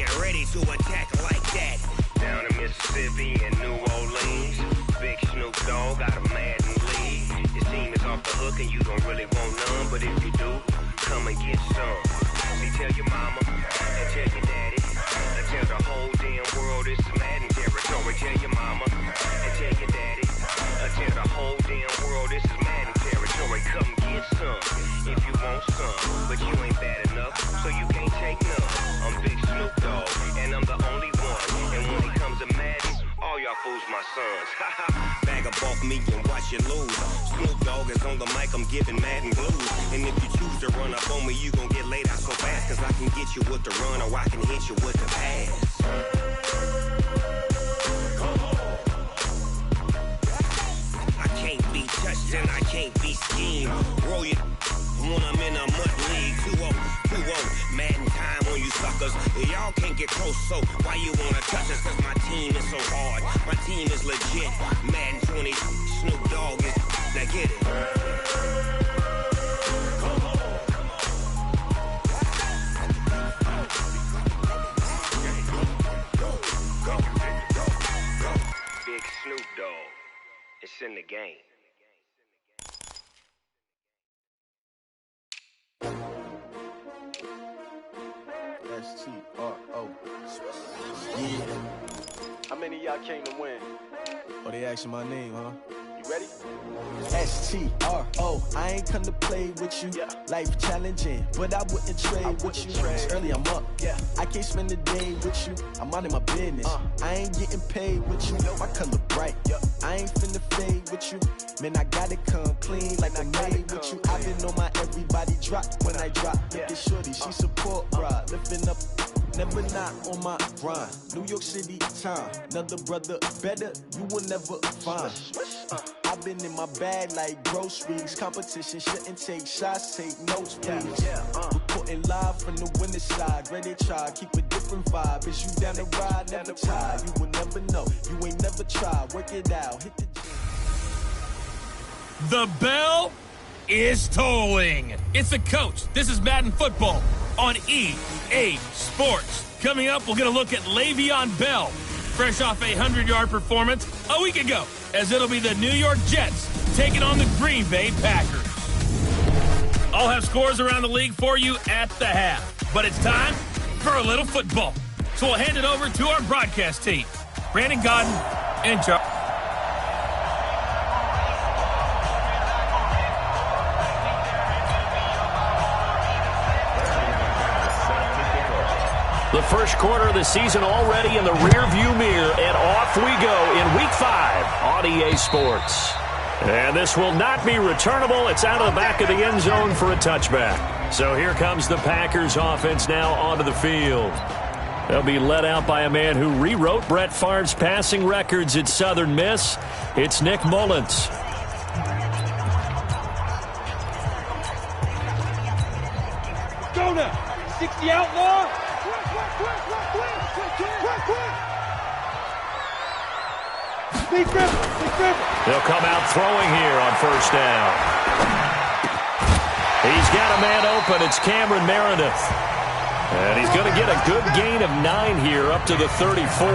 get ready to attack like that. Down in Mississippi and New Orleans, Big Snoop Dogg got a Madden league. Your team is off the hook and you don't really want none, but if you do, come and get some. See, tell your mama and tell your daddy, and tell the whole damn world it's Madden territory. Tell your mama and tell your daddy, and tell the whole damn world this is Madden territory. Come get some if you want some, but you ain't bad enough, so you can't take none. I'm Big Snoop Dogg, and I'm the only one. And when it comes to Madden, all y'all fools my sons. Bag up off me and watch you lose. Snoop Dogg is on the mic, I'm giving Madden blues. And if you choose to run up on me, you gon' get laid out so fast, cause I can get you with the run or I can hit you with the pass. I can't be touched and I can't be schemed. Roll you when I'm in a mud league. 2-0, Madden time on you suckers. Y'all can't get close, so why you wanna touch us? Cause my team is so hard, my team is legit. Madden 20, Snoop Dogg is, now get it. Big Snoop Dogg, it's in the game. S-T-R-O. Yeah. How many of y'all came to win? Oh, they asking my name, huh? You ready? S-T-R-O. I ain't come to play with you. Yeah. Life challenging, but I wouldn't trade with you. Early I'm up. Yeah. I can't spend the day with you. I'm out in my business. I ain't getting paid with you. My color bright. Yeah. I ain't finna fade with you. Man, I gotta come clean like I made with you. I've been on my everybody drop when I drop. Look at shorty, she support ride. Lifting up, never not on my grind. New York City time, another brother better, you will never find. I've been in my bag like groceries. Competition shouldn't take shots, take notes, please. Reporting live from the winning side. Ready to try, keep a different vibe. Is you down the ride, never tired. You will never know, you ain't never tried. Work it out, hit the gym. The bell is tolling. It's the coach. This is Madden Football on EA Sports. Coming up, we'll get a look at Le'Veon Bell, fresh off a 100-yard performance a week ago, as it'll be the New York Jets taking on the Green Bay Packers. I'll have scores around the league for you at the half, but it's time for a little football. So we'll hand it over to our broadcast team, Brandon Godden and Charles. The first quarter of the season already in the rearview mirror, and off we go in Week 5 on EA Sports. And this will not be returnable. It's out of the back of the end zone for a touchback. So here comes the Packers offense now onto the field. They'll be led out by a man who rewrote Brett Favre's passing records at Southern Miss. It's Nick Mullins. Go now, 60 outlaw. They'll come out throwing here on first down. He's got a man open. It's Cameron Meredith. And he's going to get a good gain of 9 here up to the 34.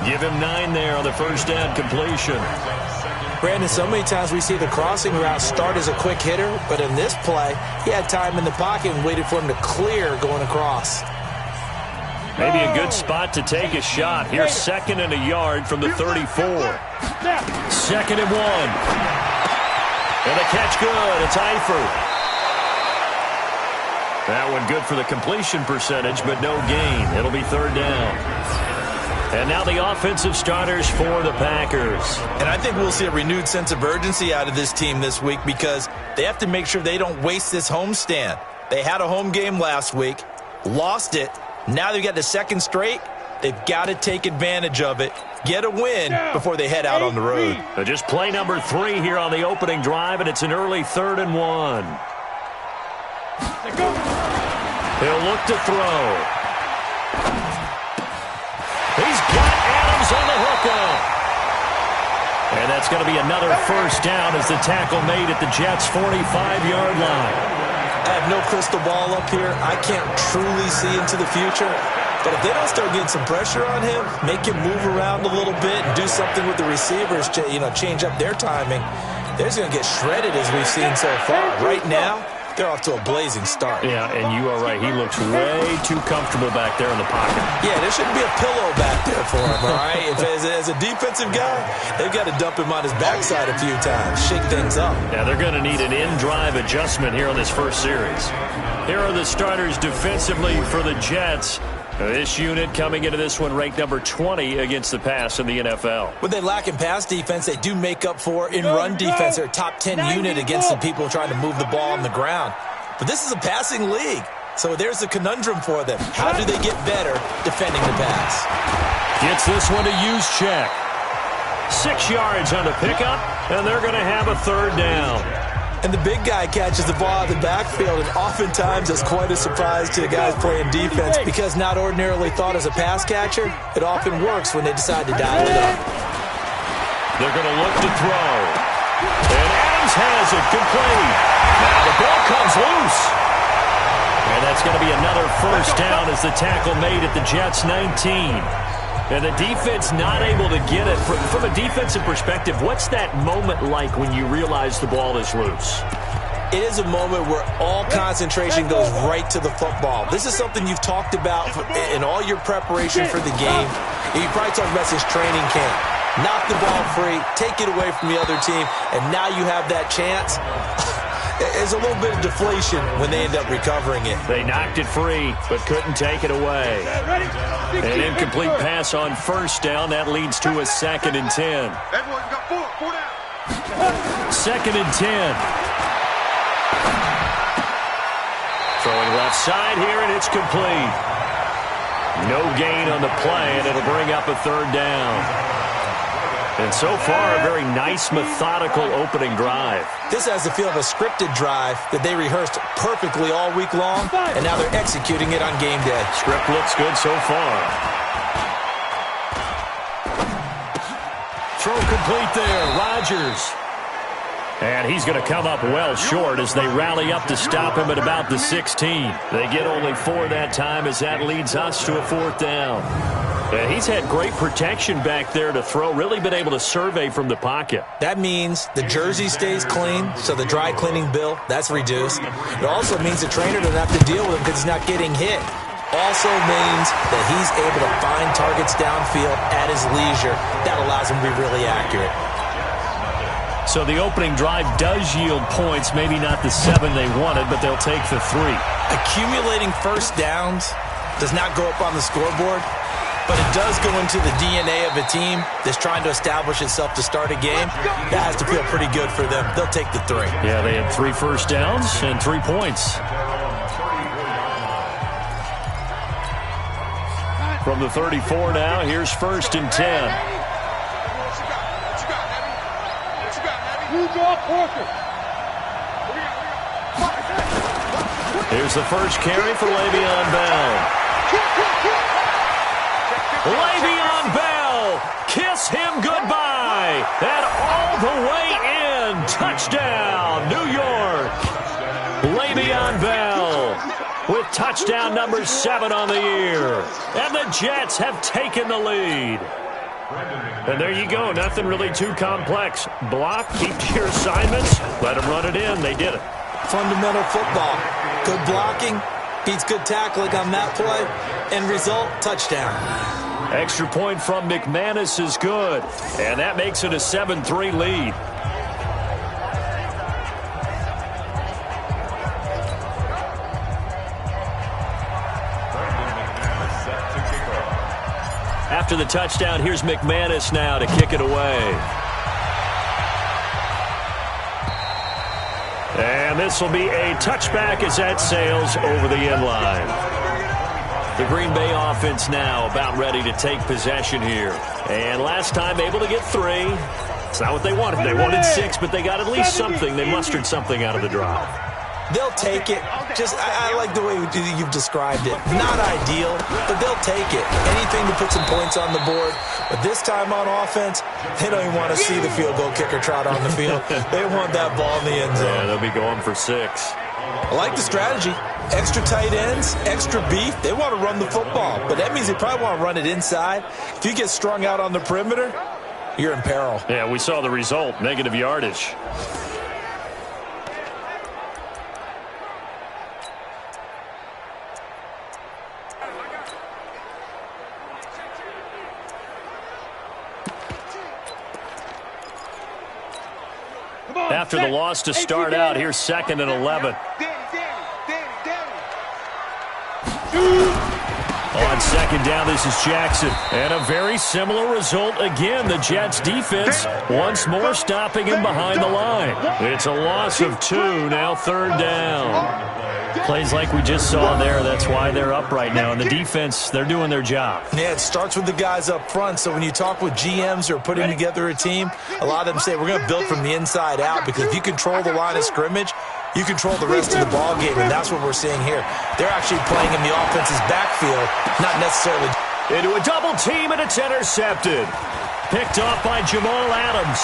Give him 9 there on the first down completion. Brandon, so many times we see the crossing route start as a quick hitter, but in this play, he had time in the pocket and waited for him to clear going across. Maybe a good spot to take a shot. Here's 2nd and a yard from the 34. 2nd and 1. And the catch good. It's Eifert. That one good for the completion percentage, but no gain. It'll be 3rd down. And now the offensive starters for the Packers. And I think we'll see a renewed sense of urgency out of this team this week because they have to make sure they don't waste this homestand. They had a home game last week, lost it. Now they've got the 2nd straight. They've got to take advantage of it, get a win before they head out on the road. Just play number 3 here on the opening drive, and it's an early 3rd and 1. He'll look to throw. He's got Adams on the hookup. And that's going to be another first down as the tackle made at the Jets' 45-yard line. I have no crystal ball up here. I can't truly see into the future. But if they don't start getting some pressure on him, make him move around a little bit and do something with the receivers, change up their timing, they're just going to get shredded as we've seen so far. Right now, they're off to a blazing start. Yeah, and you are right. He looks way too comfortable back there in the pocket. Yeah, there shouldn't be a pillow back there for him, all right? As a defensive guy, they've got to dump him on his backside a few times, shake things up. Yeah, they're going to need an in-drive adjustment here on this first series. Here are the starters defensively for the Jets. This unit coming into this one ranked number 20 against the pass in the NFL. When they lack in pass defense, they do make up for in run defense. They're a top 10 unit against the people trying to move the ball on the ground. But this is a passing league, so there's a conundrum for them. How do they get better defending the pass? Gets this one to Juszczyk. 6 yards on the pickup, and they're going to have a third down. And the big guy catches the ball out of the backfield, and oftentimes is quite a surprise to the guys playing defense because not ordinarily thought as a pass catcher, it often works when they decide to dial it up. They're going to look to throw. And Adams has it complete. Now the ball comes loose. And that's going to be another first down as the tackle made at the Jets' 19. And the defense not able to get it. From a defensive perspective, what's that moment like when you realize the ball is loose? It is a moment where all concentration goes right to the football. This is something you've talked about in all your preparation for the game. You probably talked about since training camp. Knock the ball free, take it away from the other team, and now you have that chance. There's a little bit of deflation when they end up recovering it. They knocked it free, but couldn't take it away. An incomplete pass on first down. That leads to a 2nd and 10. 2nd and 10. Throwing left side here, and it's complete. No gain on the play, and it'll bring up a third down. And so far, a very nice, methodical opening drive. This has the feel of a scripted drive that they rehearsed perfectly all week long, and now they're executing it on game day. Script looks good so far. Throw complete there, Rodgers. And he's going to come up well short as they rally up to stop him at about the 16. They get only 4 that time as that leads us to a 4th down. He's had great protection back there to throw, really been able to survey from the pocket. That means the jersey stays clean, so the dry cleaning bill, that's reduced. It also means the trainer doesn't have to deal with him because he's not getting hit. Also means that he's able to find targets downfield at his leisure. That allows him to be really accurate. So the opening drive does yield points, maybe not the 7 they wanted, but they'll take the 3. Accumulating first downs does not go up on the scoreboard, but it does go into the DNA of a team that's trying to establish itself to start a game. That has to feel pretty good for them. They'll take the 3. Yeah, they had 3 first downs and 3 points. From the 34 now, here's 1st and 10. Here's the first carry for Le'Veon Bell. Le'Veon Bell, kiss him goodbye, and all the way in, touchdown, New York. Le'Veon Bell with touchdown number 7 on the year, and the Jets have taken the lead. And there you go, nothing really too complex. Block, keep to your assignments, let them run it in. They did it. Fundamental football. Good blocking, beats good tackling on that play, end result, touchdown. Extra point from McManus is good, and that makes it a 7-3 lead. After the touchdown, here's McManus now to kick it away. And this will be a touchback as that sails over the end line. The Green Bay offense now about ready to take possession here. And last time able to get 3. It's not what they wanted. They wanted 6, but they got at least something. They mustered something out of the drive. They'll take it. I like the way you've described it. Not ideal, but they'll take it. Anything to put some points on the board. But this time on offense, they don't even want to see the field goal kicker trot on the field. They want that ball in the end zone. Yeah, they'll be going for 6. I like the strategy. Extra tight ends, extra beef, they want to run the football. But that means they probably want to run it inside. If you get strung out on the perimeter, you're in peril. Yeah, we saw the result, negative yardage. After the loss to start out, here's 2nd and 11. On 2nd down, this is Jackson. And a very similar result again. The Jets defense once more stopping him behind the line. It's a loss of 2, now 3rd down. Plays like we just saw there, that's why they're up right now. And the defense, they're doing their job. Yeah, it starts with the guys up front. So when you talk with GMs who are putting together a team, a lot of them say we're going to build from the inside out, because if you control the line of scrimmage, you control the rest of the ball game, and that's what we're seeing here. They're actually playing in the offense's backfield, not necessarily. Into a double team, and it's intercepted. Picked off by Jamal Adams.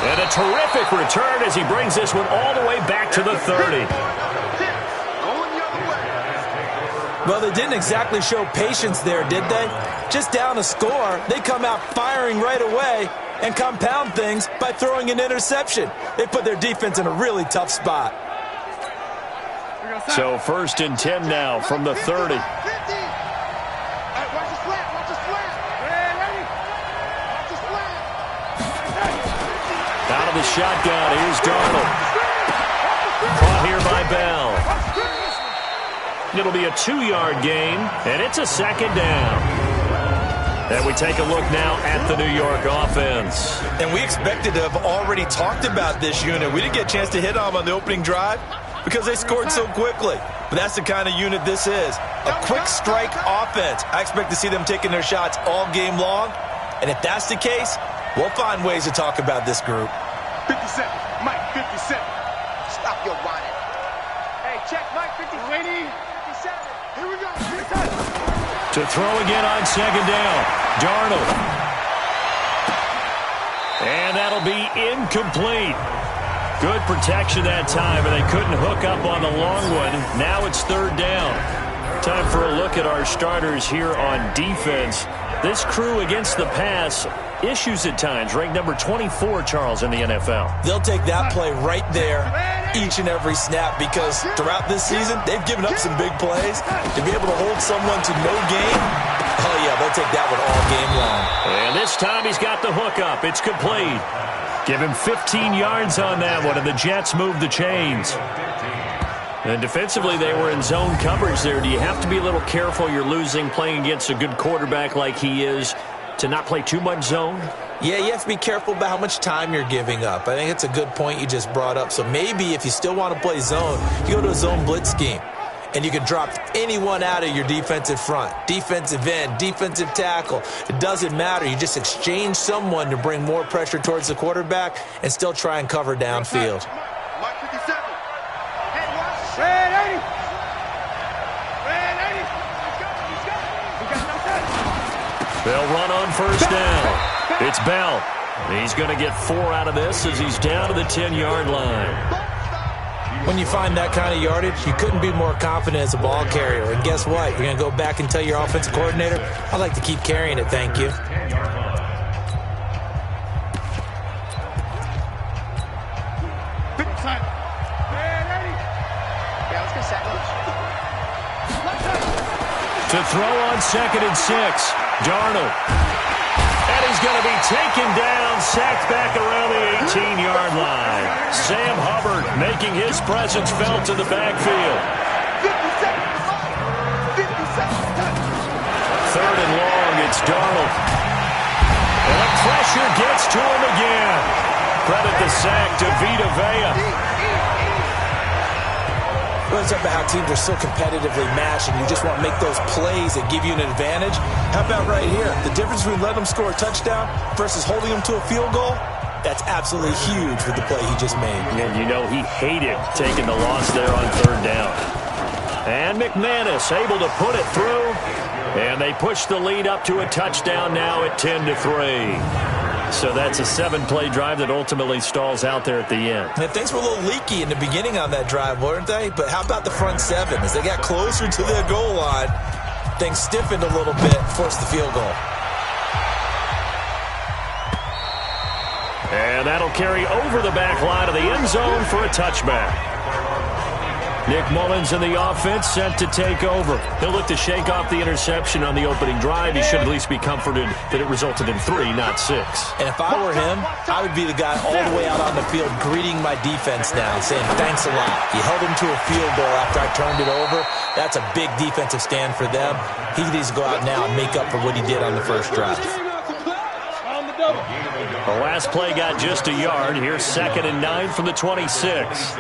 And a terrific return as he brings this one all the way back to the 30. Well, they didn't exactly show patience there, did they? Just down a score, they come out firing right away and compound things by throwing an interception. They put their defense in a really tough spot. So 1st and 10 now from the 30. Out of the shotgun, here's Darnold. Caught here by Bell. It'll be a 2-yard gain, and it's a 2nd down. And we take a look now at the New York offense. And we expected to have already talked about this unit. We didn't get a chance to hit on the opening drive because they scored so quickly. But that's the kind of unit this is. A quick strike offense. I expect to see them taking their shots all game long. And if that's the case, we'll find ways to talk about this group. 57. Mike, 57. Stop your whining. Hey, check Mike, 50. Ready? 57. Here we go. To throw again on 2nd down. Darnold. And that'll be incomplete. Good protection that time, and they couldn't hook up on the long one. Now it's 3rd down. Time for a look at our starters here on defense. This crew against the pass, issues at times, ranked number 24, Charles, in the NFL. They'll take that play right there each and every snap, because throughout this season, they've given up some big plays. To be able to hold someone to no gain, oh yeah, they'll take that one all game long. And this time he's got the hook up. It's complete. Give him 15 yards on that one, and the Jets move the chains. And defensively, they were in zone coverage there. Do you have to be a little careful? You're losing, playing against a good quarterback like he is, to not play too much zone? Yeah, you have to be careful about how much time you're giving up. I think it's a good point you just brought up. So maybe if you still want to play zone, you go to a zone blitz scheme, and you can drop anyone out of your defensive front. Defensive end, defensive tackle. It doesn't matter. You just exchange someone to bring more pressure towards the quarterback and still try and cover downfield. Mike, 57. Red 80. Red 80. Let's go. They'll run on 1st down. It's Bell. He's going to get 4 out of this as he's down to the 10-yard line. When you find that kind of yardage, you couldn't be more confident as a ball carrier. And guess what? You're going to go back and tell your offensive coordinator, I'd like to keep carrying it, thank you. To throw on 2nd and 6, Darnold. And he's going to be taken down, sacked back around the 18-yard line. Sam Hubbard making his presence felt in the backfield. 3rd and long, it's Darnold. And the pressure gets to him again. Credit the sack to Vita Vea. It's up how teams are so competitively matched, and you just want to make those plays that give you an advantage. How about right here? The difference between letting them score a touchdown versus holding them to a field goal, that's absolutely huge with the play he just made. And you know he hated taking the loss there on 3rd down. And McManus able to put it through, and they push the lead up to a touchdown now at 10-3. So that's a 7-play drive that ultimately stalls out there at the end. And things were a little leaky in the beginning on that drive, weren't they? But how about the front 7? As they got closer to the goal line, things stiffened a little bit, forced the field goal. And that'll carry over the back line of the end zone for a touchback. Nick Mullins in the offense set to take over. He'll look to shake off the interception on the opening drive. He should at least be comforted that it resulted in 3, not 6. And if I were him, I would be the guy all the way out on the field greeting my defense now, saying thanks a lot. You held him to a field goal after I turned it over. That's a big defensive stand for them. He needs to go out now and make up for what he did on the first drive. The last play got just a yard. Here's 2nd and 9 from the 26.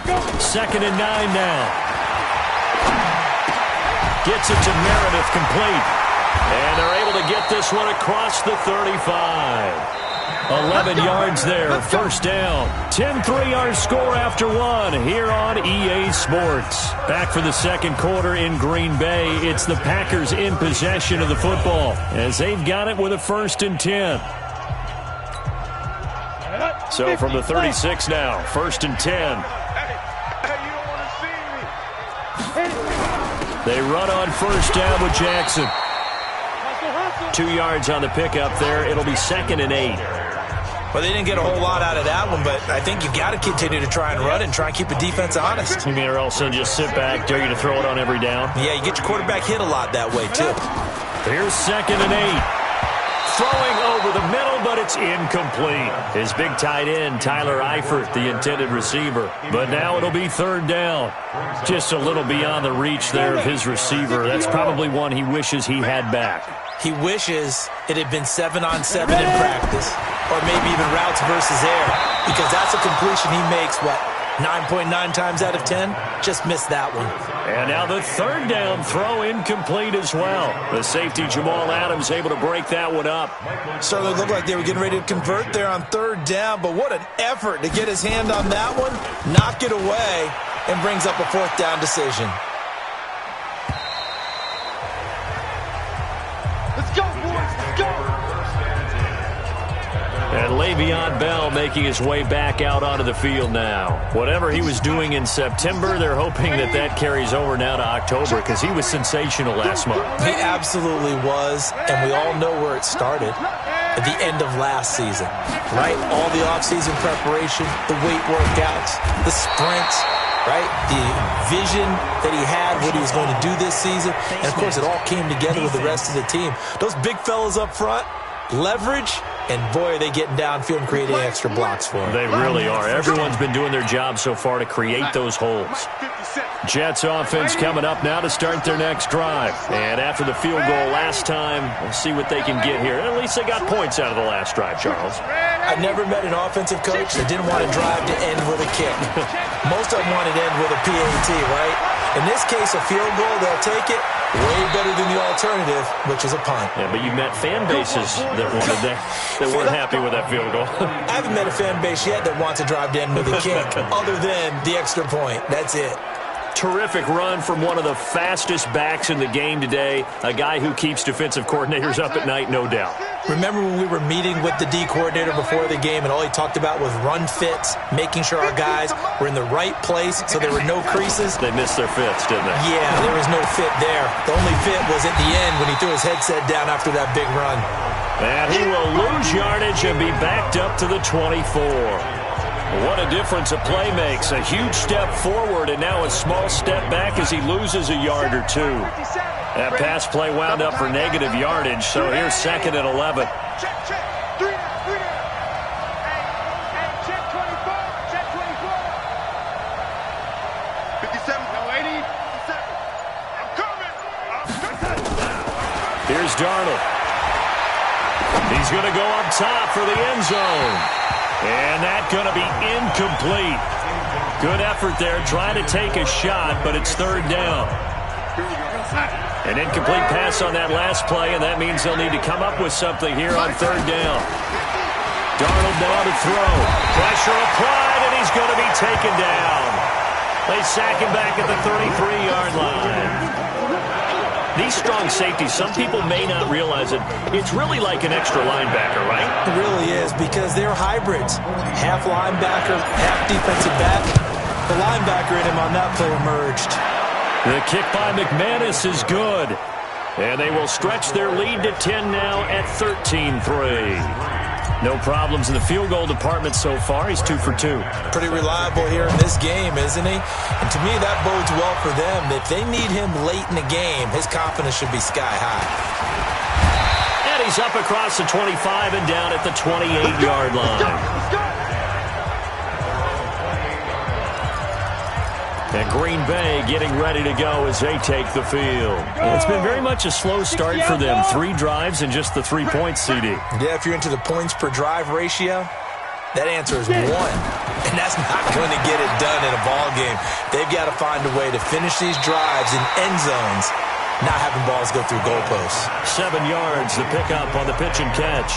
2nd and 9 now. Gets it to Meredith, complete. And they're able to get this one across the 35. 11 yards there, first down. 10-3 our score after 1 here on EA Sports. Back for the second quarter in Green Bay. It's the Packers in possession of the football as they've got it with a 1st and 10. So from the 36 now, 1st and 10. They run on first down with Jackson. 2 yards on the pickup there. It'll be 2nd and 8. Well, they didn't get a whole lot out of that one, but I think you've got to continue to try and run and try and keep the defense honest. You mean or also just sit back, dare you to throw it on every down? Yeah, you get your quarterback hit a lot that way, too. Here's 2nd and 8. Throwing over the middle, but it's incomplete. His big tight end, Tyler Eifert, the intended receiver. But now it'll be 3rd down. Just a little beyond the reach there of his receiver. That's probably one he wishes he had back. He wishes it had been 7-on-7 in practice, or maybe even routes versus air, because that's a completion he makes, 9.9 times out of 10? Just missed that one. And now the 3rd down throw incomplete as well. The safety, Jamal Adams, able to break that one up. Certainly looked like they were getting ready to convert there on 3rd down, but what an effort to get his hand on that one, knock it away, and brings up a 4th down decision. Let's go, boys, let's go! And Le'Veon Bell making his way back out onto the field now. Whatever he was doing in September, they're hoping that carries over now to October because he was sensational last month. He absolutely was, and we all know where it started. At the end of last season, right? All the offseason preparation, the weight workouts, the sprints, right? The vision that he had, what he was going to do this season. And, of course, it all came together with the rest of the team. Those big fellas up front, leverage, and boy, are they getting downfield and creating extra blocks for him. They really are. Everyone's been doing their job so far to create those holes. Jets offense coming up now to start their next drive. And after the field goal last time, we'll see what they can get here. At least they got points out of the last drive, Charles. I never met an offensive coach that didn't want to drive to end with a kick. Most of them wanted to end with a PAT, right? In this case, a field goal, they'll take it. Way better than the alternative, which is a punt. Yeah, but you met fan bases that wanted that weren't happy with that field goal. I haven't met a fan base yet that wants to drive to end with a kick, other than the extra point. That's it. Terrific run from one of the fastest backs in the game today. A guy who keeps defensive coordinators up at night, no doubt. Remember when we were meeting with the D coordinator before the game and all he talked about was run fits, making sure our guys were in the right place so there were no creases? They missed their fits, didn't they? Yeah, there was no fit there. The only fit was at the end when he threw his headset down after that big run. And he will lose yardage and be backed up to the 24. What a difference a play makes. A huge step forward and now a small step back as he loses a yard or two. That pass play wound up for negative yardage, so here's 2nd and 11. Check, check. 3 down, 3 down. Hey, check 24, check 24. 57, no 80, 57. I'm coming. Here's Darnold. He's going to go up top for the end zone. And that's going to be incomplete. Good effort there, trying to take a shot, but it's 3rd down. An incomplete pass on that last play, and that means they'll need to come up with something here on 3rd down. Darnold now to throw. Pressure applied, and he's going to be taken down. They sack him back at the 33-yard line. These strong safeties, some people may not realize it. It's really like an extra linebacker, right? It really is, because they're hybrids. Half linebacker, half defensive back. The linebacker in him on that play emerged. The kick by McManus is good. And they will stretch their lead to 10 now at 13-3. No problems in the field goal department so far. He's 2 for 2. Pretty reliable here in this game, isn't he? And to me, that bodes well for them. If they need him late in the game, his confidence should be sky high. And he's up across the 25 and down at the 28-yard line. And Green Bay getting ready to go as they take the field. It's been very much a slow start for them. 3 drives and just the 3 points, CD. Yeah, if you're into the points per drive ratio, that answer is 1. And that's not going to get it done in a ball game. They've got to find a way to finish these drives in end zones, not having balls go through goalposts. 7 yards, the pickup on the pitch and catch.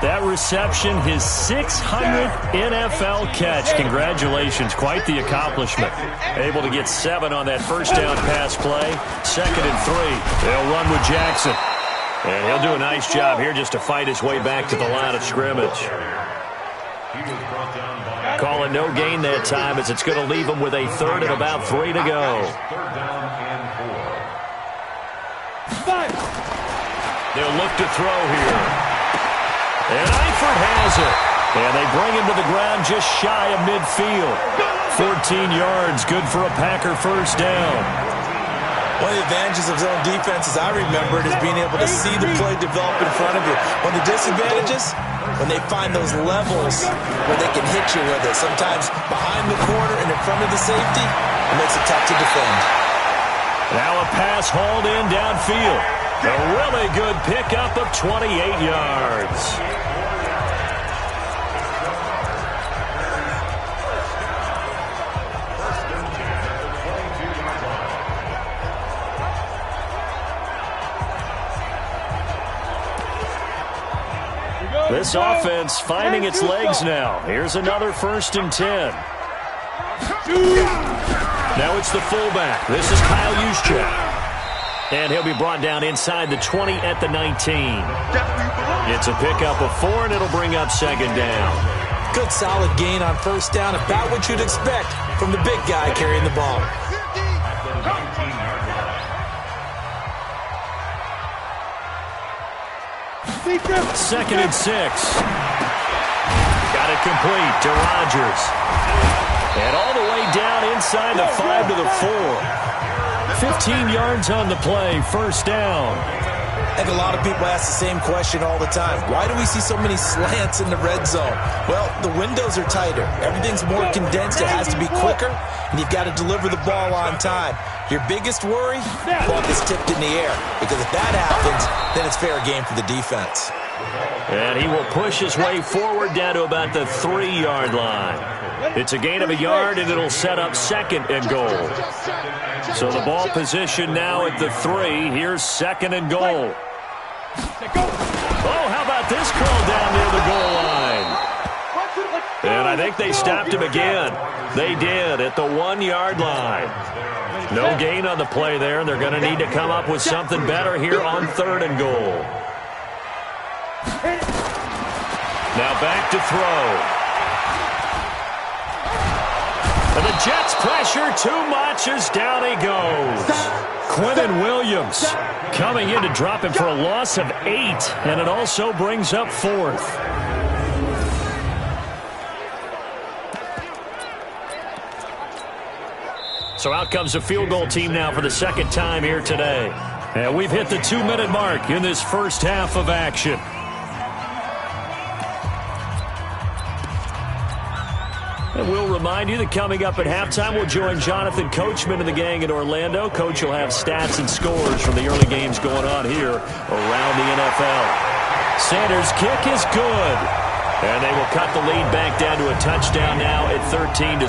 That reception, his 600th NFL catch. Congratulations, quite the accomplishment. Able to get 7 on that first down pass play. 2nd and 3. They'll run with Jackson. And he'll do a nice job here just to fight his way back to the line of scrimmage. Call it no gain that time, as it's going to leave him with a 3rd and about 3 to go. They'll look to throw here. And Eifert has it. And they bring him to the ground just shy of midfield. 14 yards, good for a Packer first down. One of the advantages of zone defense, as I remember it, is being able to see the play develop in front of you. One of the disadvantages, when they find those levels where they can hit you with it, sometimes behind the corner and in front of the safety, it makes it tough to defend. Now a pass hauled in downfield. A really good pickup of 28 yards. This offense finding its legs now. Here's another 1st and 10. Now it's the fullback. This is Kyle Juszczyk. And he'll be brought down inside the 20 at the 19. It's a pickup of 4, and it'll bring up 2nd down. Good solid gain on 1st down, about what you'd expect from the big guy carrying the ball. Second and 6. Got it complete to Rodgers. And all the way down inside the 5 to the 4. 15 yards on the play, 1st down. I think a lot of people ask the same question all the time. Why do we see so many slants in the red zone? Well, the windows are tighter. Everything's more condensed. It has to be quicker, and you've got to deliver the ball on time. Your biggest worry? Ball is tipped in the air, because if that happens, then it's fair game for the defense. And he will push his way forward down to about the 3-yard line. It's a gain of a yard, and it'll set up 2nd and goal. So the ball position now at the 3. Here's 2nd and goal. Oh, how about this call down near the goal line? And I think they stopped him again. They did at the 1-yard line. No gain on the play there, and they're going to need to come up with something better here on 3rd and goal. Now back to throw. And the Jets pressure too much as down he goes. Quinnen Williams coming in to drop him for a loss of 8, and it also brings up 4th. So out comes the field goal team now for the 2nd time here today. And we've hit the 2-minute mark in this first half of action. And we'll remind you that coming up at halftime, we'll join Jonathan Coachman and the gang in Orlando. Coach will have stats and scores from the early games going on here around the NFL. Sanders' kick is good. And they will cut the lead back down to a touchdown now at 13-6.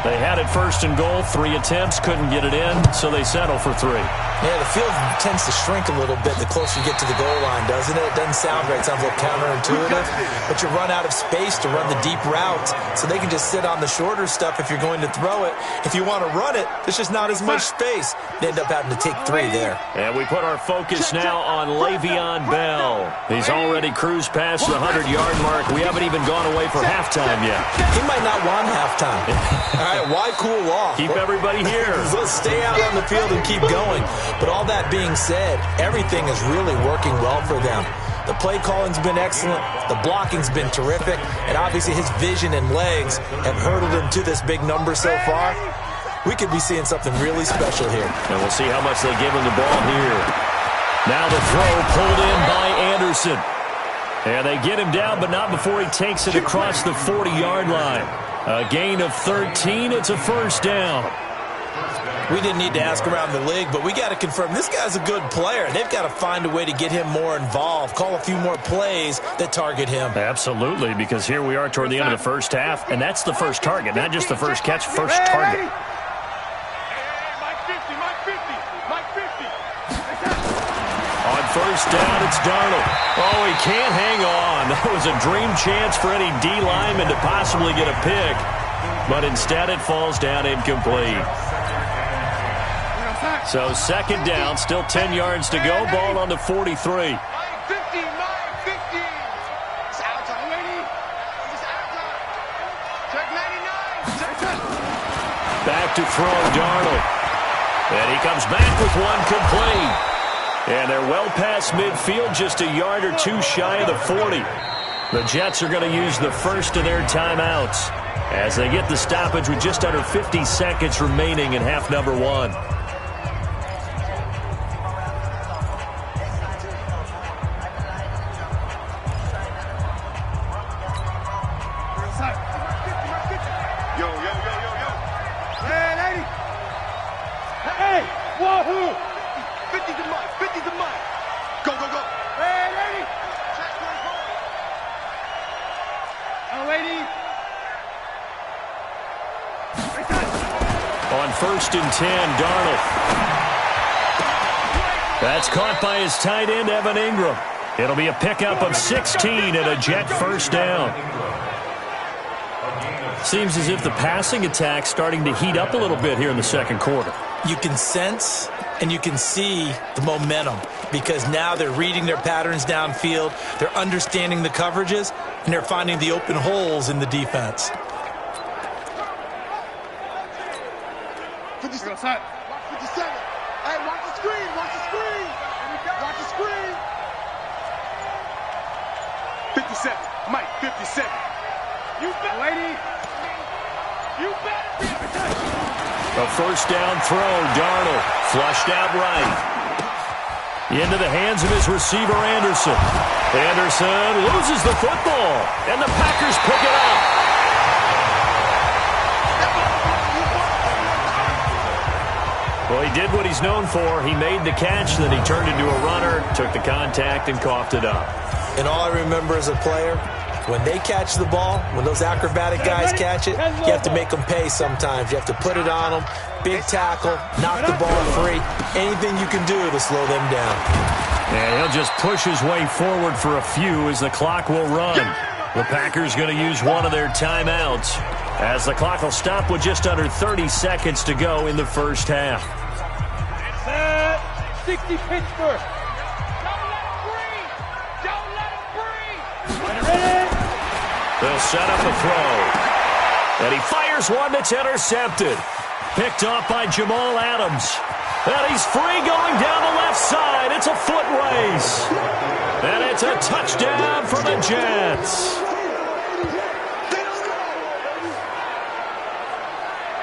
They had it first and goal. 3 attempts, couldn't get it in, so they settle for 3. Yeah, the field tends to shrink a little bit the closer you get to the goal line, doesn't it? It doesn't sound right. It sounds a little counterintuitive. But you run out of space to run the deep routes, so they can just sit on the shorter stuff if you're going to throw it. If you want to run it, there's just not as much space. They end up having to take 3 there. And we put our focus now on Le'Veon Bell. He's already cruised past the 100-yard mark. We haven't even gone away for halftime yet. He might not want halftime. All right, why cool off? Keep everybody here. Let's stay out on the field and keep going. But all that being said, everything is really working well for them. The play calling's been excellent. The blocking's been terrific. And obviously his vision and legs have hurdled him to this big number so far. We could be seeing something really special here. And we'll see how much they give him the ball here. Now the throw pulled in by Anderson. And they get him down, but not before he takes it across the 40-yard line. A gain of 13. It's a first down. We didn't need to ask around the league, but we got to confirm this guy's a good player. They've got to find a way to get him more involved, call a few more plays that target him. Absolutely, because here we are toward the end of the first half, and that's the first target, not just the first catch, first target. On first down, it's Darnold. Oh, he can't hang on. That was a dream chance for any D lineman to possibly get a pick, but instead it falls down incomplete. So second down, still 10 yards to go. Ball on the 43. Back to throw, Darnold. And he comes back with one complete. And they're well past midfield, just a yard or two shy of the 40. The Jets are going to use the first of their timeouts as they get the stoppage with just under 50 seconds remaining in half number 1. On first and 10, Darnold. That's caught by his tight end, Evan Ingram. It'll be a pickup of 16 and a Jet first down. Seems as if the passing attack's starting to heat up a little bit here in the second quarter. You can sense and you can see the momentum because now they're reading their patterns downfield, they're understanding the coverages, and they're finding the open holes in the defense. Watch 57. Hey, watch the screen. Watch the screen. Watch the screen. 57. Mike, 57. You bet. Lady. You bet. A first down throw. Darnold flushed out right. Into the hands of his receiver, Anderson. Anderson loses the football, and the Packers pick it up. Well, he did what he's known for. He made the catch, then he turned into a runner, took the contact, and coughed it up. And all I remember as a player, when they catch the ball, when those acrobatic guys catch it, you have to make them pay sometimes. You have to put it on them, big tackle, knock the ball free, anything you can do to slow them down. And he'll just push his way forward for a few as the clock will run. The Packers going to use one of their timeouts as the clock will stop with just under 30 seconds to go in the first half. 60 Pittsburgh. Don't let him breathe. Don't let him breathe. Ready? They'll set up a throw. And he fires one that's intercepted. Picked off by Jamal Adams. And he's free going down the left side. It's a foot race. And it's a touchdown for the Jets.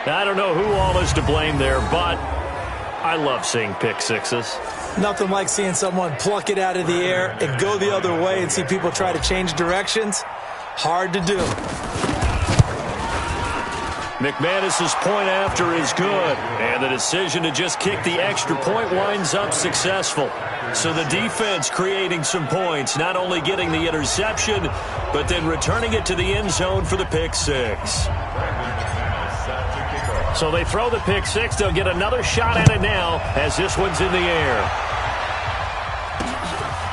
I don't know who all is to blame there, but I love seeing pick sixes. Nothing like seeing someone pluck it out of the air and go the other way and see people try to change directions. Hard to do. McManus's point after is good, and the decision to just kick the extra point winds up successful. So the defense creating some points, not only getting the interception, but then returning it to the end zone for the pick six. So they throw the pick six. They'll get another shot at it now as this one's in the air.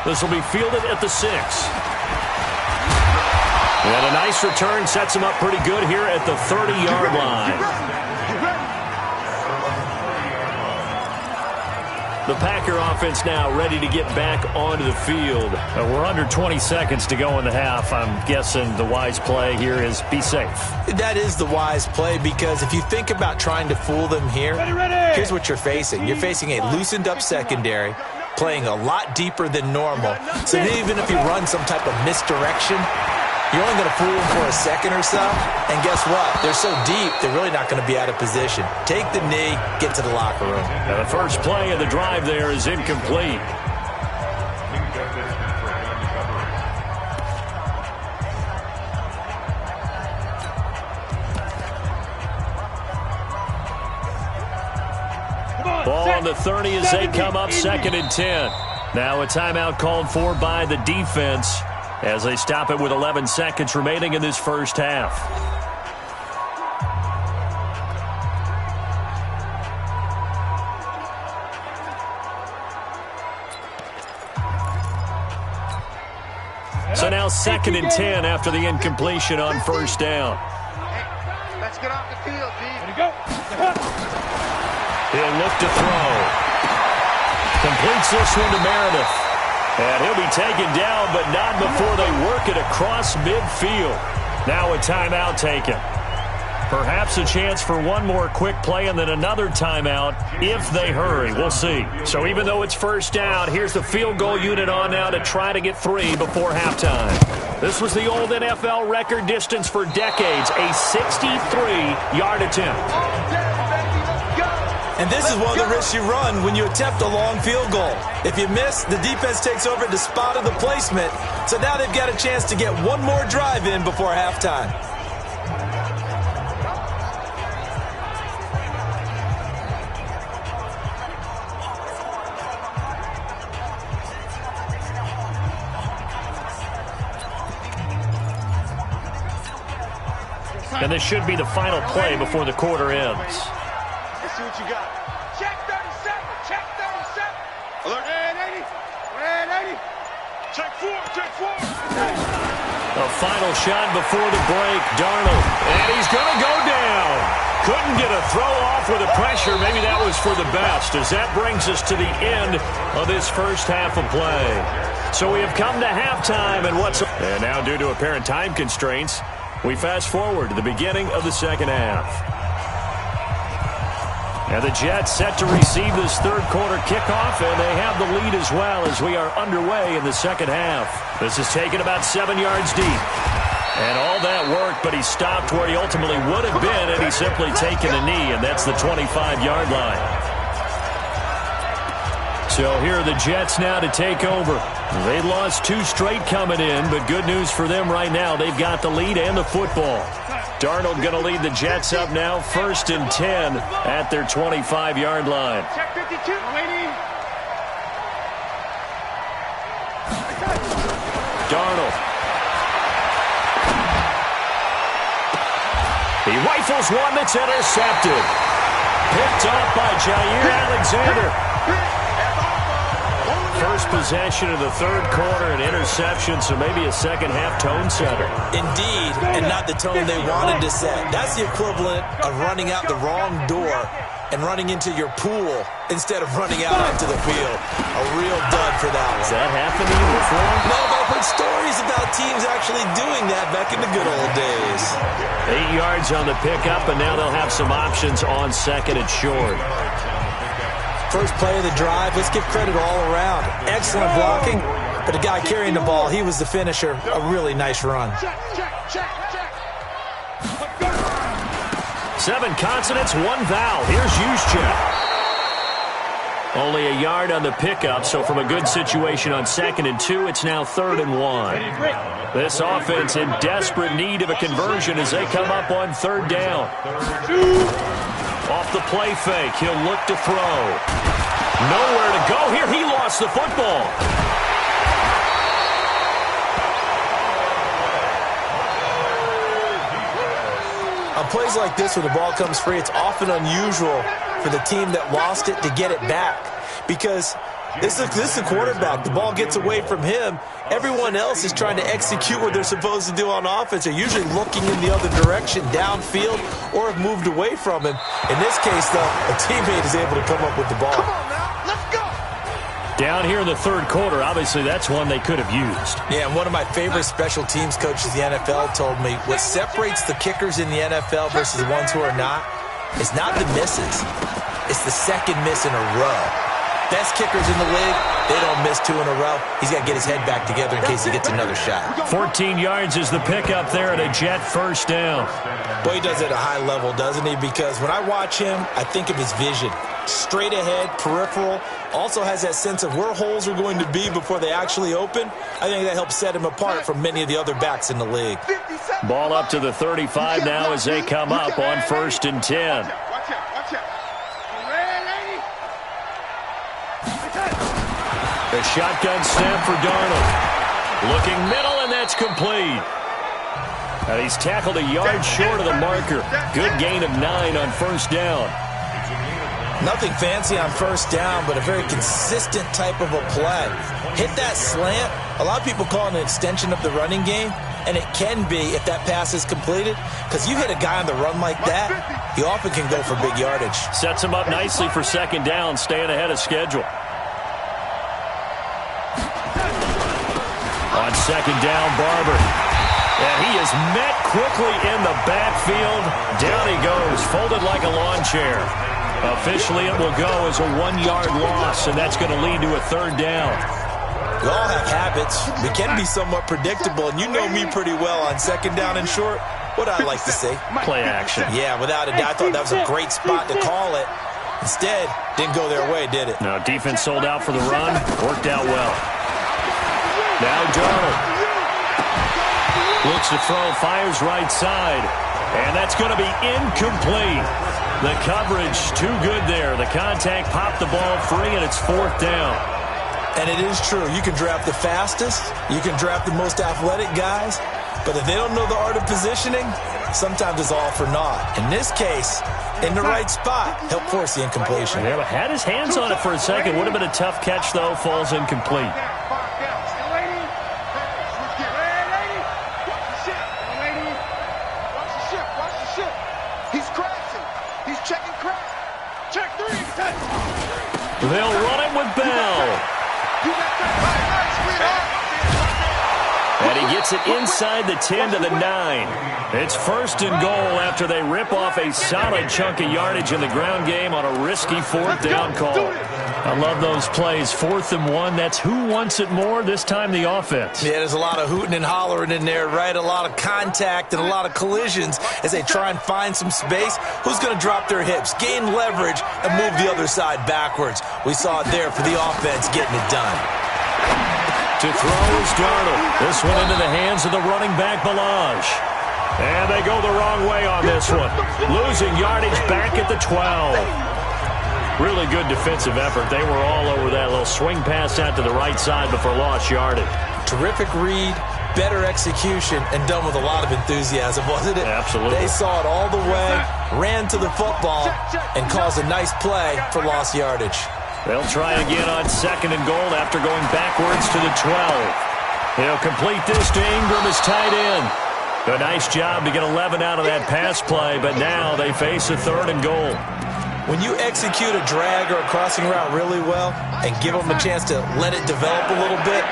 This will be fielded at the 6. And a nice return sets him up pretty good here at the 30-yard line. The Packer offense now ready to get back onto the field. We're under 20 seconds to go in the half. I'm guessing the wise play here is be safe. That is the wise play, because if you think about trying to fool them here, here's what you're facing. You're facing a loosened-up secondary, playing a lot deeper than normal. So even if you run some type of misdirection, you're only going to fool them for a second or so. And guess what? They're so deep, they're really not going to be out of position. Take the knee, get to the locker room. Now the first play of the drive there is incomplete. Ball on the 30 as they come up 2nd and 10. Now a timeout called for by the defense as they stop it with 11 seconds remaining in this first half. So now 2nd and 10 after the incompletion on first down. Let's get off the field, D. Ready, go. He'll look to throw. Completes this one to Meredith. And he'll be taken down, but not before they work it across midfield. Now a timeout taken. Perhaps a chance for one more quick play and then another timeout if they hurry. We'll see. So even though it's first down, here's the field goal unit on now to try to get 3 before halftime. This was the old NFL record distance for decades, a 63-yard attempt. And this is one of the risks you run when you attempt a long field goal. If you miss, the defense takes over at the spot of the placement. So now they've got a chance to get one more drive in before halftime. And this should be the final play before the quarter ends. Let's see what you got. Check 37. Check 37. Alert. Red 80. Red 80. Check 4. Check 4. A final shot before the break. Darnold. And he's going to go down. Couldn't get a throw off with the pressure. Maybe that was for the best, as that brings us to the end of this first half of play. So we have come to halftime, and now due to apparent time constraints, we fast forward to the beginning of the second half. And the Jets set to receive this third quarter kickoff, and they have the lead as well as we are underway in the second half. This is taken about 7 yards deep. And all that worked, but he stopped where he ultimately would have been had he simply taken a knee, and that's the 25-yard line. So here are the Jets now to take over. They lost 2 straight coming in, but good news for them right now. They've got the lead and the football. Darnold going to lead the Jets up now, 1st and 10 at their 25-yard line. Check 52. Waiting. Darnold. He rifles one that's intercepted. Picked off by Jair Alexander. First possession of the third quarter, an interception, so maybe a second-half tone setter. Indeed, and not the tone they wanted to set. That's the equivalent of running out the wrong door and running into your pool instead of running out onto the field. A real dud for that one. Has that happened to you before? No, but I've heard stories about teams actually doing that back in the good old days. 8 yards on the pickup, and now they'll have some options on second and short. First play of the drive, let's give credit all around. Excellent blocking, but the guy carrying the ball, he was the finisher. A really nice run. Check, check, check, check. 7 consonants, 1 vowel. Here's Juszczyk. Only a yard on the pickup, so from a good situation on 2nd and 2, it's now 3rd and 1. This offense in desperate need of a conversion as they come up on 3rd down. Off the play fake, he'll look to throw. Nowhere to go here. He lost the football. A On plays like this, when the ball comes free, it's often unusual for the team that lost it to get it back because this is the quarterback. The ball gets away from him. Everyone else is trying to execute what they're supposed to do on offense. They're usually looking in the other direction, downfield, or have moved away from him. In this case, though, a teammate is able to come up with the ball. Come on now, let's go. Down here in the third quarter, obviously that's one they could have used. Yeah, and one of my favorite special teams coaches in the NFL told me what separates the kickers in the NFL versus the ones who are not is not the misses. It's the second miss in a row. Best kickers in the league, they don't miss 2 in a row. He's got to get his head back together in case he gets another shot. 14 yards is the pickup there at a Jet first down. Boy, he does it at a high level, doesn't he? Because when I watch him, I think of his vision. Straight ahead, peripheral, also has that sense of where holes are going to be before they actually open. I think that helps set him apart from many of the other backs in the league. Ball up to the 35 now as they come up on 1st and 10. The shotgun snap for Darnold. Looking middle, and that's complete. And he's tackled a yard short of the marker. Good gain of 9 on first down. Nothing fancy on first down, but a very consistent type of a play. Hit that slant. A lot of people call it an extension of the running game, and it can be if that pass is completed, because you hit a guy on the run like that, he often can go for big yardage. Sets him up nicely for second down, staying ahead of schedule. On second down, Barber. And he is met quickly in the backfield. Down he goes, folded like a lawn chair. Officially, it will go as a 1-yard loss, and that's going to lead to a third down. We all have habits. We can be somewhat predictable, and you know me pretty well on second down and short. What I like to say? Play action. Yeah, without a doubt. I thought that was a great spot to call it. Instead, didn't go their way, did it? No, defense sold out for the run. Worked out well. Now Darnold looks to throw, fires right side, and that's going to be incomplete. The coverage too good there. The contact popped the ball free, and it's 4th down. And it is true. You can draft the fastest. You can draft the most athletic guys. But if they don't know the art of positioning, sometimes it's all for naught. In this case, in the right spot, helped force the incompletion. Yeah, but had his hands on it for a second. Would have been a tough catch, though. Falls incomplete. They'll run it with Bell. And he gets it inside the 10 to the 9. It's 1st and goal after they rip off a solid chunk of yardage in the ground game on a risky 4th down call. I love those plays. 4th and 1. That's who wants it more, this time the offense. Yeah, there's a lot of hooting and hollering in there, right? A lot of contact and a lot of collisions as they try and find some space. Who's going to drop their hips, gain leverage, and move the other side backwards? We saw it there for the offense getting it done. To throw is Darnold. This one into the hands of the running back, Ballage. And they go the wrong way on this one. Losing yardage back at the 12. Really good defensive effort. They were all over that little swing pass out to the right side before lost yardage. Terrific read, better execution, and done with a lot of enthusiasm, wasn't it? Absolutely. They saw it all the way, ran to the football, and caused a nice play for lost yardage. They'll try again on 2nd and goal after going backwards to the 12. He'll complete this to Ingram as tight end. A nice job to get 11 out of that pass play, but now they face a 3rd and goal. When you execute a drag or a crossing route really well and give them a chance to let it develop a little bit,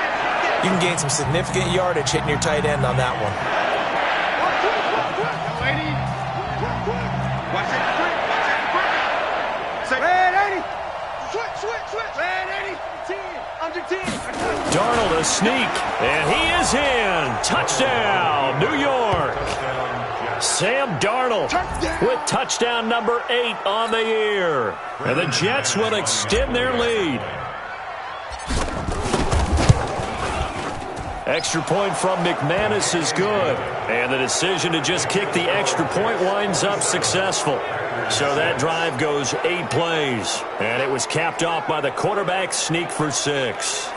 you can gain some significant yardage hitting your tight end on that one. Darnold a sneak, and he is in. Touchdown, New York. Sam Darnold with touchdown number 8 on the year. And the Jets will extend their lead. Extra point from McManus is good. And the decision to just kick the extra point winds up successful. So that drive goes 8 plays. And it was capped off by the quarterback sneak for 6.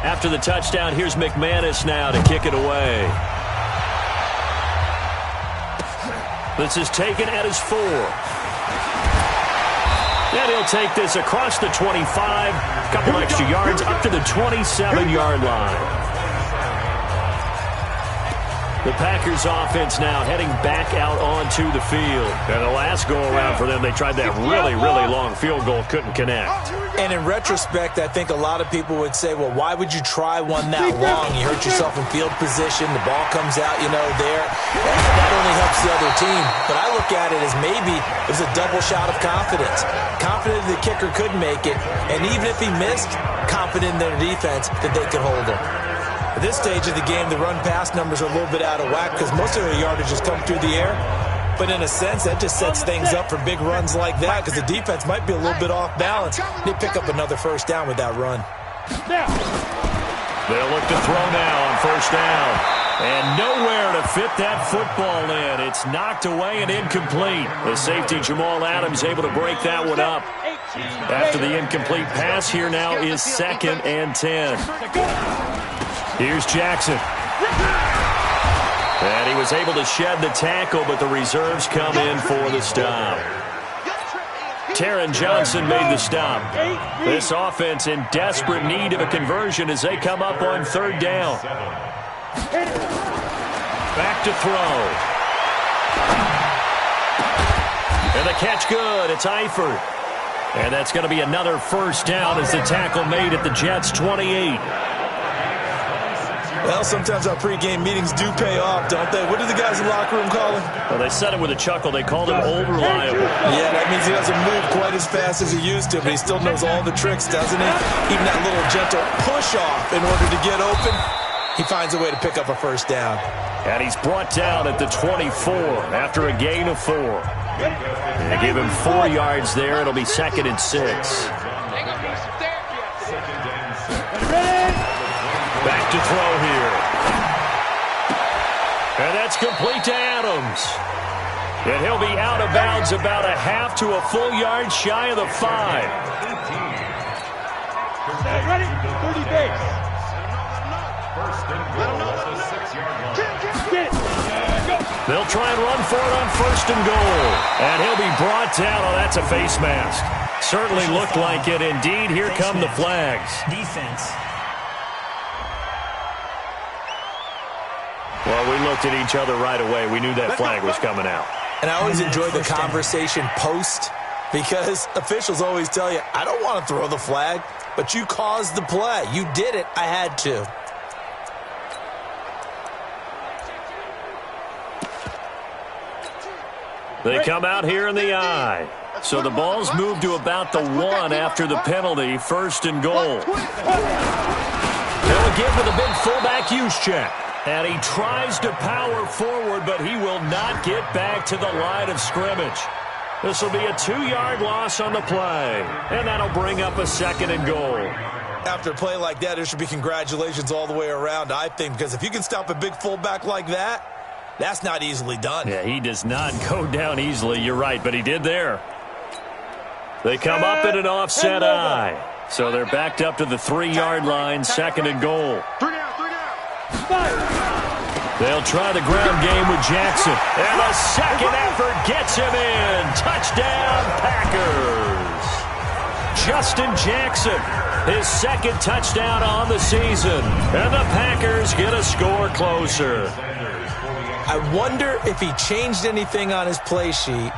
After the touchdown, here's McManus now to kick it away. This is taken at his 4. And he'll take this across the 25, a couple extra yards up to the 27-yard line. The Packers offense now heading back out onto the field. And the last go-around for them, they tried that really, really long field goal, couldn't connect. And in retrospect, I think a lot of people would say, well, why would you try one that long? You hurt yourself in field position. The ball comes out, there. That only helps the other team. But I look at it as maybe it was a double shot of confidence. Confident the kicker could make it. And even if he missed, confident in their defense that they could hold him. At this stage of the game, the run-pass numbers are a little bit out of whack because most of their yardage has come through the air. But in a sense, that just sets things up for big runs like that because the defense might be a little bit off balance. They pick up another first down with that run. They'll look to throw now on first down. And nowhere to fit that football in. It's knocked away and incomplete. The safety, Jamal Adams, able to break that one up. After the incomplete pass, here now is 2nd and 10. Here's Jackson. And he was able to shed the tackle, but the reserves come in for the stop. Taron Johnson made the stop. This offense in desperate need of a conversion as they come up on 3rd down. Back to throw. And the catch good. It's Eifert. And that's going to be another first down as the tackle made at the Jets' 28. Well, sometimes our pregame meetings do pay off, don't they? What do the guys in the locker room call him? Well, they said it with a chuckle. They called him old reliable. Yeah, that means he doesn't move quite as fast as he used to, but he still knows all the tricks, doesn't he? Even that little gentle push-off in order to get open, he finds a way to pick up a first down. And he's brought down at the 24 after a gain of 4. They give him 4 yards there. It'll be 2nd and 6. Back to throw here. And that's complete to Adams. And he'll be out of bounds about a half to a full yard shy of the 5. Ready? 30 base. They'll try and run for it on 1st and goal. And he'll be brought down. Oh, that's a face mask. Certainly looked like it. Indeed, here come the flags. Defense. Well, we looked at each other right away. We knew that flag was coming out. And I always enjoy the conversation post because officials always tell you, I don't want to throw the flag, but you caused the play. You did it. I had to. They come out here in the I. So the ball's moved to about the 1 after the penalty, 1st and goal. They'll give with a big fullback use check. And he tries to power forward, but he will not get back to the line of scrimmage. This will be a 2-yard loss on the play. And that'll bring up a 2nd and goal. After a play like that, there should be congratulations all the way around, I think, because if you can stop a big fullback like that, that's not easily done. Yeah, he does not go down easily. You're right, but he did there. They come up in an offset I. So they're backed up to the 3-yard line, 2nd and goal. They'll try the ground game with Jackson. And the second effort gets him in. Touchdown, Packers. Justin Jackson, his 2nd touchdown on the season. And the Packers get a score closer. I wonder if he changed anything on his play sheet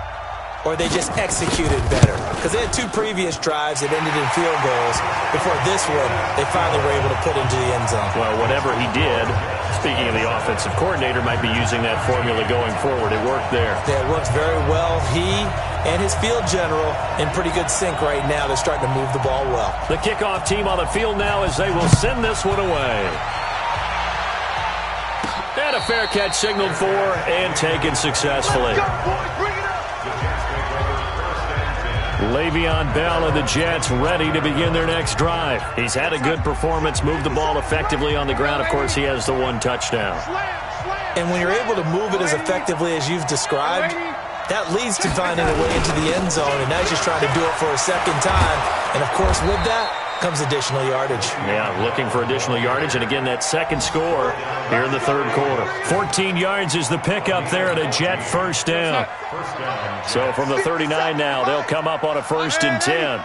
or they just executed better. Because they had 2 previous drives that ended in field goals. Before this one, they finally were able to put into the end zone. Well, whatever he did, speaking of the offensive coordinator, might be using that formula going forward. It worked there. Yeah, it works very well. He and his field general in pretty good sync right now. They're starting to move the ball well. The kickoff team on the field now as they will send this one away. And a fair catch signaled for and taken successfully. Le'Veon Bell and the Jets ready to begin their next drive. He's had a good performance, moved the ball effectively on the ground. Of course, he has the 1 touchdown. And when you're able to move it as effectively as you've described, that leads to finding a way into the end zone, and now he's just trying to do it for a 2nd time. And, of course, with that comes additional yardage. Yeah, looking for additional yardage. And again, that second score here in the third quarter. 14 yards is the pickup there at a Jet first down. So from the 39 now, they'll come up on a 1st and 10.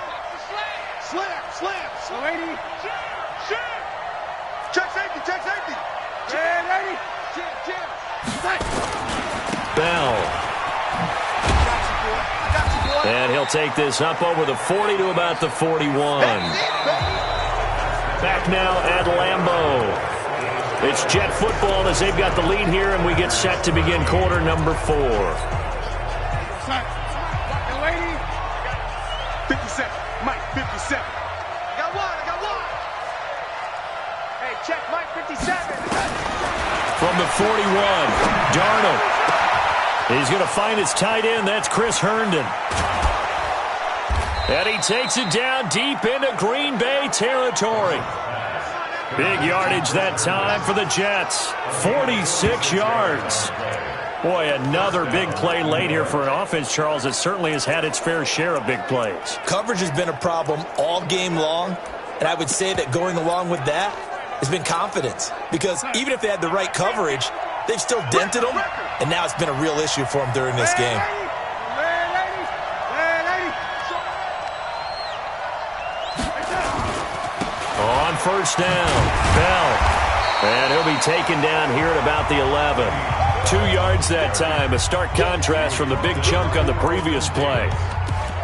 Bell. And he'll take this up over the 40 to about the 41. Back now at Lambeau. It's Jet football as they've got the lead here, and we get set to begin quarter number 4. 57. Mike, 57. I got one. Hey, check Mike, 57. From the 41, Darnold. He's going to find his tight end. That's Chris Herndon. And he takes it down deep into Green Bay territory. Big yardage that time for the Jets. 46 yards. Boy, another big play late here for an offense, Charles, that certainly has had its fair share of big plays. Coverage has been a problem all game long, and I would say that going along with that has been confidence. Because even if they had the right coverage, they've still dented them, and now it's been a real issue for them during this game. On first down, Bell. And he'll be taken down here at about the 11. 2 yards that time, a stark contrast from the big chunk on the previous play.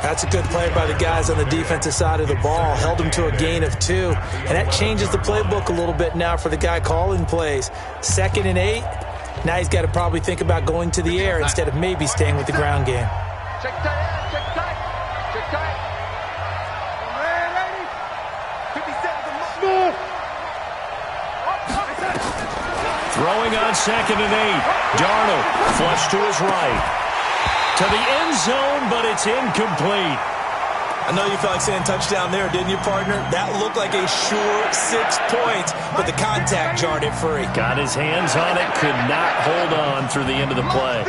That's a good play by the guys on the defensive side of the ball. Held him to a gain of 2. And that changes the playbook a little bit now for the guy calling plays. 2nd and 8. Now he's got to probably think about going to the air instead of maybe staying with the ground game. Check tight, check tight, check tight. 57. Throwing on 2nd and 8. Darnold flush to his right. To the end zone, but it's incomplete. I know you felt like saying touchdown there, didn't you, partner? That looked like a sure 6 points, but the contact jarred it free. Got his hands on it, could not hold on through the end of the play.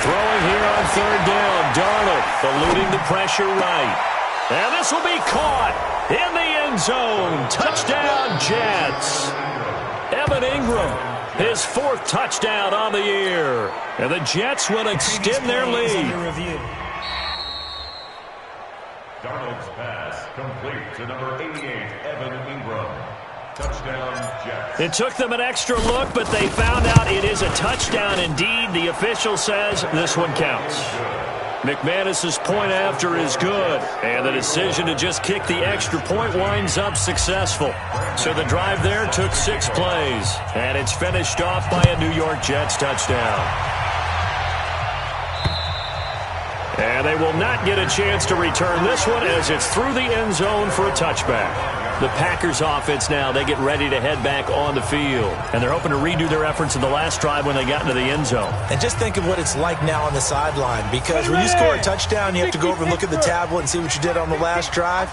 Throwing here on 3rd down, Darnold eluding the pressure right. And this will be caught in the end zone. Touchdown, Jets. Evan Ingram, his 4th touchdown on the year. And the Jets will extend their lead. Darnold's pass complete to number 88, Evan Ingram. Touchdown, Jets. It took them an extra look, but they found out it is a touchdown indeed. The official says this one counts. McManus's point after is good, and the decision to just kick the extra point winds up successful. So the drive there took 6 plays, and it's finished off by a New York Jets touchdown. And they will not get a chance to return this one as it's through the end zone for a touchback. The Packers offense now, they get ready to head back on the field. And they're hoping to redo their efforts in the last drive when they got into the end zone. And just think of what it's like now on the sideline, because when you score a touchdown, you have to go over and look at the tablet and see what you did on the last drive.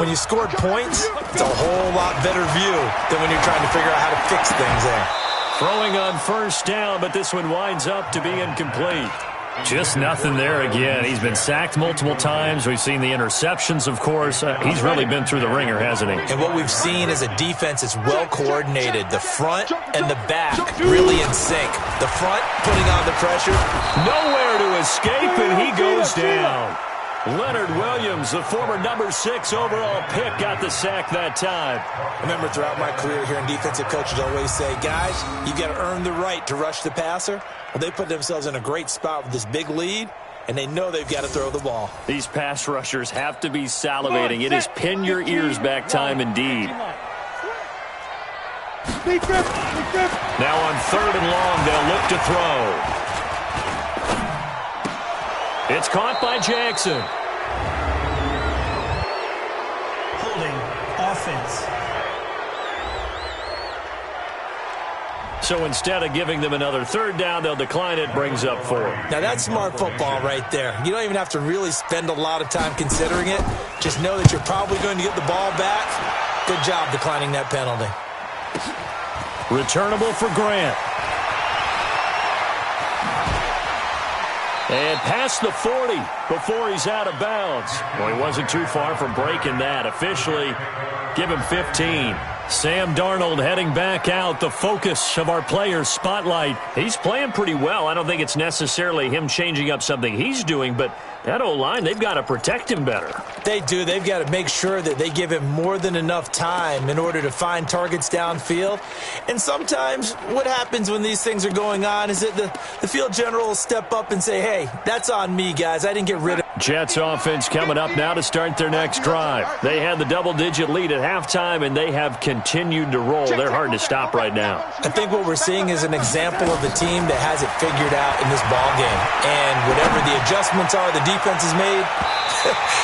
When you scored points, it's a whole lot better view than when you're trying to figure out how to fix things there. Throwing on 1st down, but this one winds up to be incomplete. Just nothing there again. He's been sacked multiple times. We've seen the interceptions, of course. He's really been through the ringer, hasn't he? And what we've seen is a defense that's well coordinated. The front and the back really in sync. The front putting on the pressure. Nowhere to escape, and he goes down. Leonard Williams, the former number 6 overall pick, got the sack that time. I remember throughout my career here in defensive coaches always say, guys, you got to earn the right to rush the passer. Well, they put themselves in a great spot with this big lead, and they know they've got to throw the ball. These pass rushers have to be salivating. It is pin your ears back time indeed. Now on 3rd and long, they'll look to throw. It's caught by Jackson. Holding offense. So instead of giving them another 3rd down, they'll decline it, brings up 4. Now that's smart football right there. You don't even have to really spend a lot of time considering it. Just know that you're probably going to get the ball back. Good job declining that penalty. Returnable for Grant. And past the 40 before he's out of bounds. Well, he wasn't too far from breaking that. Officially, give him 15. Sam Darnold heading back out, the focus of our players' spotlight. He's playing pretty well. I don't think it's necessarily him changing up something he's doing, but that O-line, they've got to protect him better. They do. They've got to make sure that they give him more than enough time in order to find targets downfield. And sometimes what happens when these things are going on is that the field general will step up and say, hey, that's on me, guys. I didn't get rid of Jets offense coming up now to start their next drive. They had the double-digit lead at halftime, and they have continued to roll. They're hard to stop right now. I think what we're seeing is an example of the team that has it figured out in this ball game. And whatever the adjustments are the defense has made,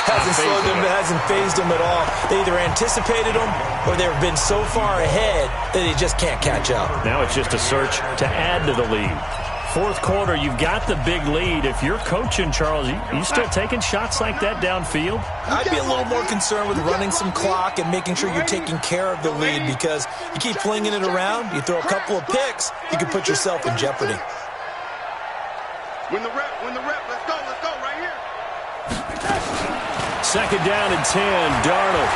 hasn't slowed them, hasn't phased them at all. They either anticipated them or they've been so far ahead that they just can't catch up. Now it's just a search to add to the lead. Fourth quarter, you've got the big lead. If you're coaching, Charles, you still taking shots like that downfield? I'd be a little more concerned with running some clock and making sure you're taking care of the lead, because you keep flinging it around, you throw a couple of picks, you can put yourself in jeopardy. Win the rep, let's go right here. Second down and 10, Darnold.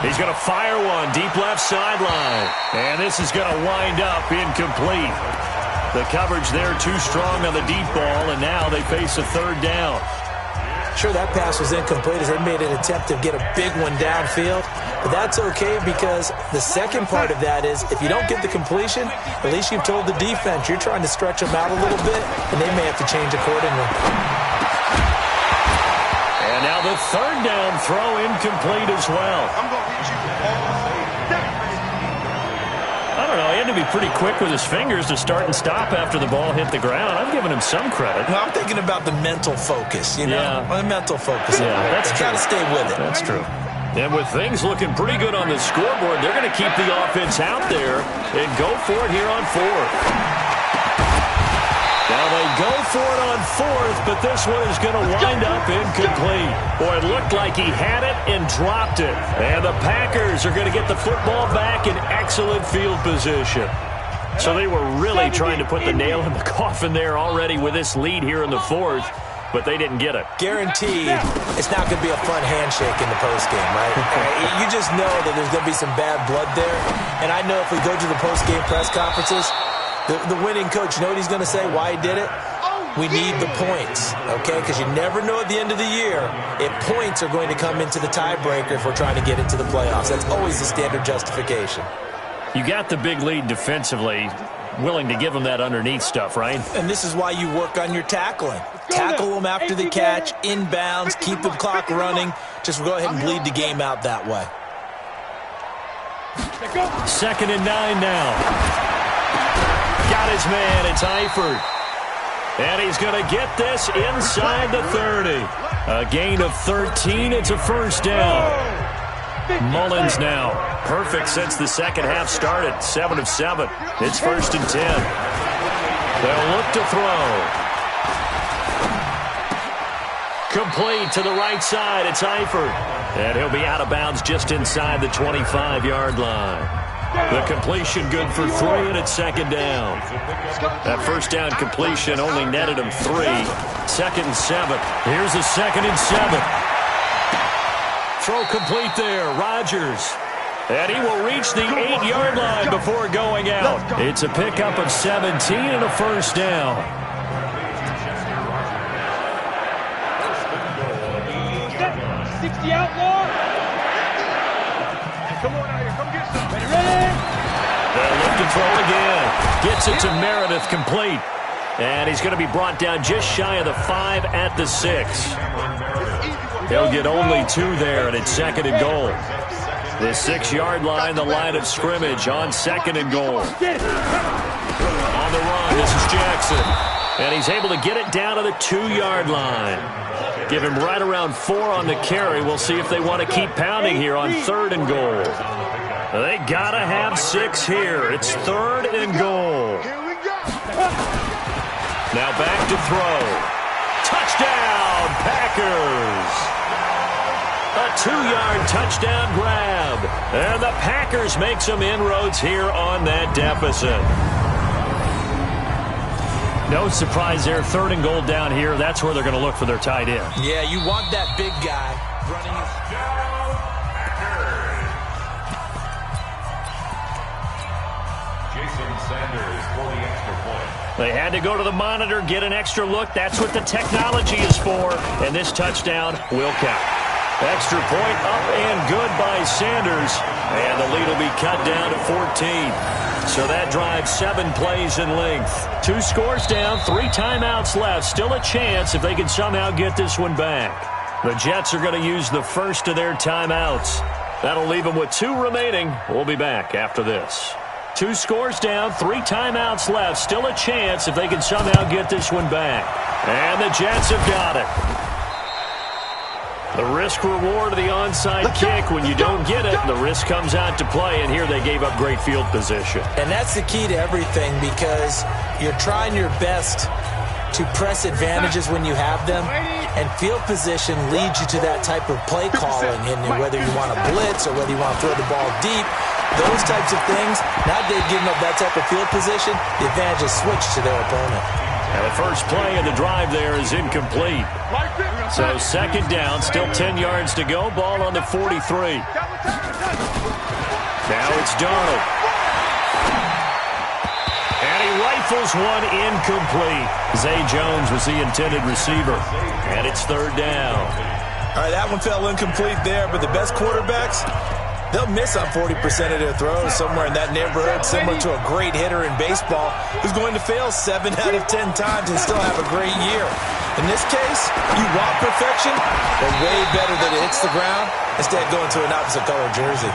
He's going to fire one deep left sideline. And this is going to wind up incomplete. The coverage there too strong on the deep ball, and now they face a third down. Sure, that pass was incomplete as they made an attempt to get a big one downfield. But that's okay, because the second part of that is if you don't get the completion, at least you've told the defense you're trying to stretch them out a little bit, and they may have to change accordingly. And now the third down throw incomplete as well. I'm going to reach you all day. I don't know. He had to be pretty quick with his fingers to start and stop after the ball hit the ground. I'm giving him some credit. No, I'm thinking about the mental focus, you know? Yeah. The mental focus. Yeah, that's true. Got to stay with it. That's true. And with things looking pretty good on the scoreboard, they're going to keep the offense out there and go for it here on fourth. Now they go for it on fourth, but this one is going to wind up incomplete. Boy, it looked like he had it and dropped it. And the Packers are going to get the football back in excellent field position. So they were really trying to put the nail in the coffin there already with this lead here in the fourth, but they didn't get it. Guaranteed it's not going to be a fun handshake in the postgame, right? You just know that there's going to be some bad blood there. And I know if we go to the postgame press conferences, the winning coach, you know what he's going to say, why he did it? We need the points, okay? Because you never know at the end of the year if points are going to come into the tiebreaker if we're trying to get into the playoffs. That's always the standard justification. You got the big lead defensively, willing to give them that underneath stuff, right? And this is why you work on your tackling. Tackle them after the catch, inbounds, keep the clock running. Just go ahead and bleed the game out that way. 2nd and 9 now. Got his man, it's Eifert. And he's going to get this inside the 30. A gain of 13, it's a first down. Mullins now, perfect since the second half started, 7 of 7. It's 1st and 10. They'll look to throw. Complete to the right side, it's Eifert. And he'll be out of bounds just inside the 25-yard line. The completion good for 3, and it's 2nd down. That first down completion only netted him 3. 2nd and 7. Here's a 2nd and 7. Throw complete there, Rodgers. And he will reach the 8-yard line before going out. It's a pickup of 17 and a first down. Come on out here, come get some. They'll look to throw again. Gets it to Meredith, complete. And he's going to be brought down just shy of the 5 at the 6. He'll get only 2 there, and it's 2nd and goal. The 6-yard line, the line of scrimmage on 2nd and goal. On the run, this is Jackson. And he's able to get it down to the 2-yard line. Give him right around 4 on the carry. We'll see if they want to keep pounding here on 3rd and goal. They got to have 6 here. It's 3rd and goal. Now back to throw. Touchdown, Packers. A 2-yard touchdown grab. And the Packers make some inroads here on that deficit. No surprise there. 3rd and goal down here. That's where they're going to look for their tight end. Yeah, you want that big guy running Jason Sanders for the extra point. They had to go to the monitor, get an extra look. That's what the technology is for. And this touchdown will count. Extra point up and good by Sanders. And the lead will be cut down to 14. So that drives 7 plays in length. 2 scores down, 3 timeouts left. Still a chance if they can somehow get this one back. The Jets are going to use the first of their timeouts. That'll leave them with 2 remaining. We'll be back after this. 2 scores down, 3 timeouts left. Still a chance if they can somehow get this one back. And the Jets have got it. The risk-reward of the onside kick. When you don't get it, the risk comes out to play, and here they gave up great field position. And that's the key to everything, because you're trying your best to press advantages when you have them, and field position leads you to that type of play calling, and whether you want to blitz or whether you want to throw the ball deep, those types of things. Now they've given up that type of field position, the advantage is switched to their opponent. And the first play of the drive there is incomplete. So 2nd down, still 10 yards to go. Ball on the 43. Now it's Darnold. And he rifles one incomplete. Zay Jones was the intended receiver. And it's 3rd down. All right, that one fell incomplete there, but the best quarterbacks, they'll miss on 40% of their throws, somewhere in that neighborhood, similar to a great hitter in baseball who's going to fail 7 out of 10 times and still have a great year. In this case, you want perfection, but way better that it hits the ground instead of going to an opposite color jersey.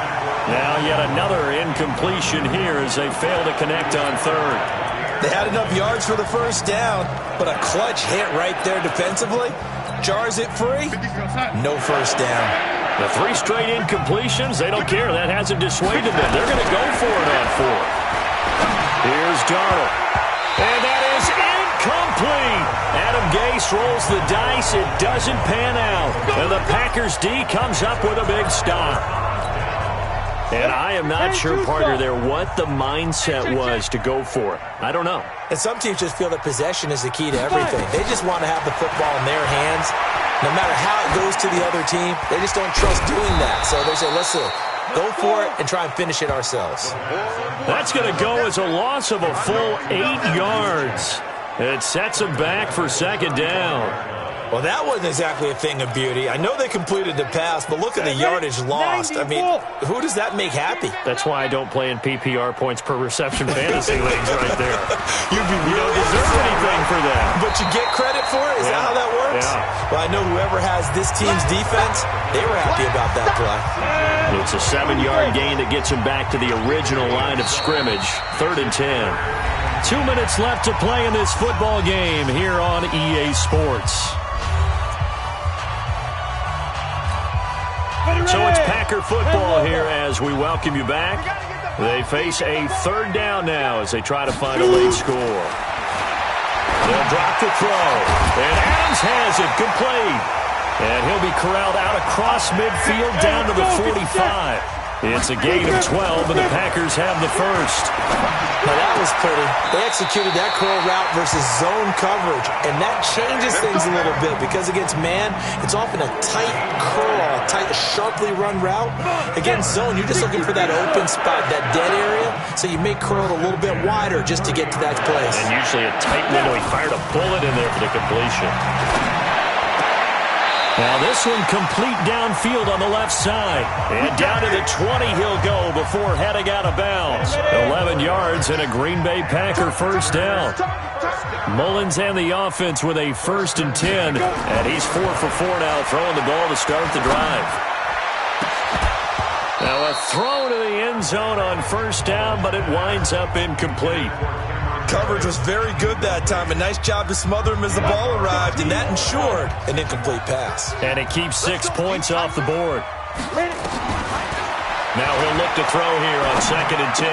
Now yet another incompletion here as they fail to connect on 3rd. They had enough yards for the first down, but a clutch hit right there defensively jars it free. No first down. The 3 straight incompletions, they don't care. That hasn't dissuaded them. They're going to go for it on 4th. Here's Darnold. And that is incomplete. Adam Gase rolls the dice. It doesn't pan out. And the Packers D comes up with a big stop. And I am not sure, partner, there what the mindset was to go for it. I don't know. And some teams just feel that possession is the key to everything. They just want to have the football in their hands. No matter how it goes to the other team, they just don't trust doing that. So they say, let's go for it and try and finish it ourselves. That's going to go as a loss of a full 8 yards. It sets them back for 2nd down. Well, that wasn't exactly a thing of beauty. I know they completed the pass, but look at the yardage lost. I mean, who does that make happy? That's why I don't play in PPR points per reception fantasy leagues right there. You don't deserve anything for that. But you get credit for it? Is that how that works? Yeah. Well, I know whoever has this team's defense, they were happy about that play. It's a 7-yard gain that gets them back to the original line of scrimmage. 3rd and 10. 2 minutes left to play in this football game here on EA Sports. So it's Packer football here as we welcome you back. They face a 3rd down now as they try to find a late score. They'll drop the throw. And Adams has it complete. And he'll be corralled out across midfield down to the 45. It's a gain of 12, and the Packers have the first. Now that was pretty. They executed that curl route versus zone coverage, and that changes things a little bit because against man, it's often a tight curl, tight, sharply run route. Against zone, you're just looking for that open spot, that dead area, so you make curl a little bit wider just to get to that place. And usually a tight window. He fired a bullet in there for the completion. Now this one complete downfield on the left side. And down to the 20 he'll go before heading out of bounds. 11 yards and a Green Bay Packer first down. Mullins and the offense with a 1st and 10. And he's 4 for 4 now, throwing the ball to start the drive. Now a throw to the end zone on 1st down, but it winds up incomplete. Coverage was very good that time. A nice job to smother him as the ball arrived, and that ensured an incomplete pass. And it keeps 6 points off the board. Now he'll look to throw here on 2nd and 10.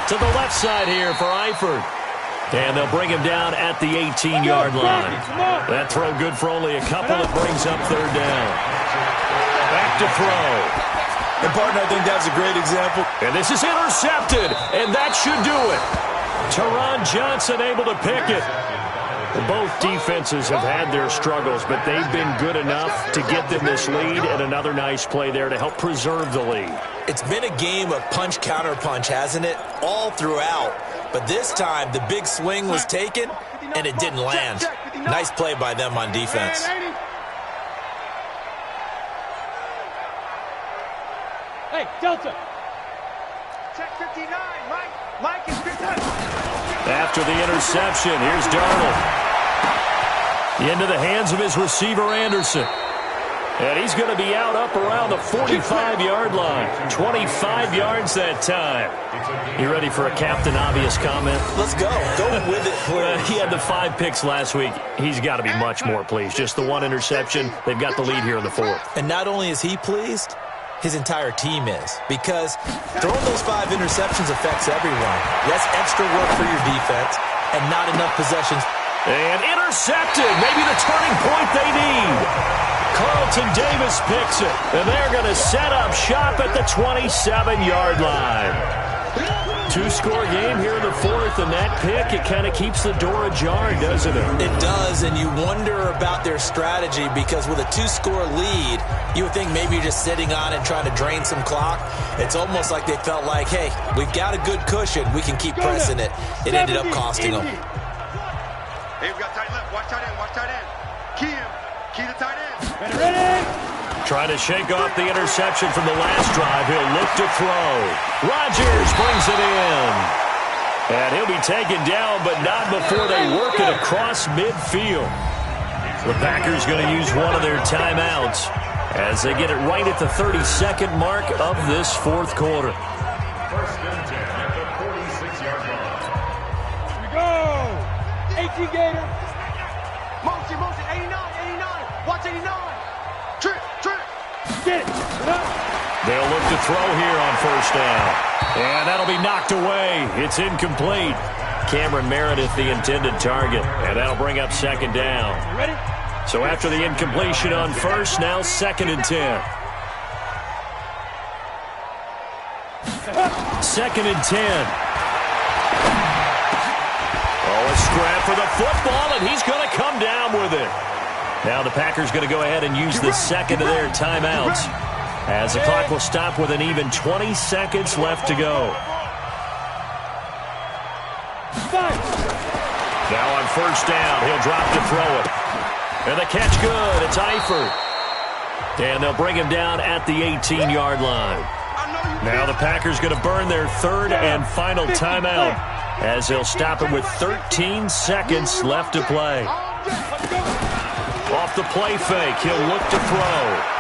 To the left side here for Eifert. And they'll bring him down at the 18-yard line. That throw good for only a couple. It brings up 3rd down. Back to throw. And, partner, I think that's a great example. And this is intercepted, and that should do it. Teron Johnson able to pick it. Both defenses have had their struggles, but they've been good enough to get them this lead, and another nice play there to help preserve the lead. It's been a game of punch-counter-punch, hasn't it? All throughout. But this time, the big swing was taken, and it didn't land. Nice play by them on defense. Hey, Delta. Check 59, Mike. Mike is 59. After the interception, here's Darnold. Into the hands of his receiver, Anderson. And he's going to be out up around the 45-yard line. 25 yards that time. You ready for a Captain Obvious comment? Let's go. Go with it, please. He had the 5 picks last week. He's got to be much more pleased. Just the 1 interception. They've got the lead here in the 4th. And not only is he pleased, his entire team is. Because throwing those 5 interceptions affects everyone. That's extra work for your defense and not enough possessions. And intercepted. Maybe the turning point they need. Carlton Davis picks it. And they're going to set up shop at the 27-yard line. 2-score game here in the 4th, and that pick, it kind of keeps the door ajar, doesn't it? It does, and you wonder about their strategy because with a 2-score lead, you would think maybe you're just sitting on it trying to drain some clock. It's almost like they felt like, hey, we've got a good cushion. We can keep pressing it. It ended up costing them. Hey, we got tight left. Watch tight end. Watch tight end. Key him. Key the tight end. Ready? Trying to shake off the interception from the last drive. He'll look to throw. Rodgers brings it in. And he'll be taken down, but not before they work it across midfield. The Packers going to use one of their timeouts as they get it right at the 32nd mark of this 4th quarter. First and 10 at the 46-yard line. Here we go. 18 Gator. Motion, motion. 89, 89. Watch 89. Trick, trick. Get it. They'll look to throw here on 1st down. And that'll be knocked away. It's incomplete. Cameron Meredith, the intended target. And that'll bring up 2nd down. Ready? So after the incompletion on 1st, now 2nd and 10. 2nd and 10. Oh, a scrap for the football, and he's going to come down with it. Now the Packers going to go ahead and use the 2nd of their timeouts as the clock will stop with an even 20 seconds left to go. Now on 1st down, he'll drop to throw it. And the catch good. It's Eifert. And they'll bring him down at the 18-yard line. Now the Packers going to burn their 3rd and final timeout as they'll stop it with 13 seconds left to play. Off the play fake, he'll look to throw.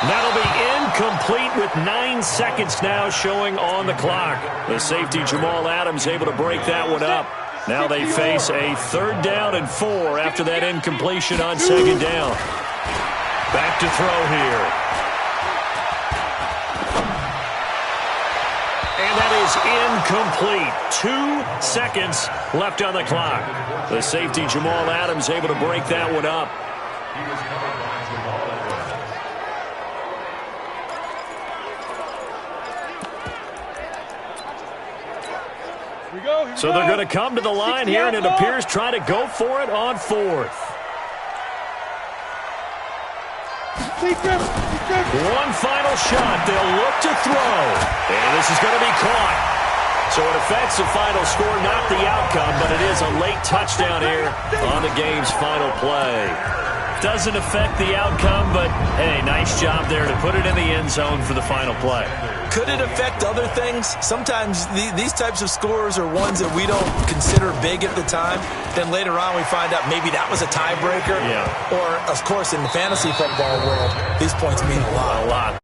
That'll be incomplete with 9 seconds now showing on the clock. The safety Jamal Adams able to break that one up. Now they face a 3rd down and 4 after that incompletion on 2nd down. Back to throw here. And that is incomplete. 2 seconds left on the clock. The safety Jamal Adams able to break that one up. So they're going to come to the line here, and it appears trying to go for it on 4th. One final shot. They'll look to throw. And this is going to be caught. So it affects the final score, not the outcome, but it is a late touchdown here on the game's final play. Doesn't affect the outcome, but, hey, nice job there to put it in the end zone for the final play. Could it affect other things? Sometimes these types of scores are ones that we don't consider big at the time. Then later on we find out maybe that was a tiebreaker. Yeah. Or, of course, in the fantasy football world, these points mean a lot. A lot.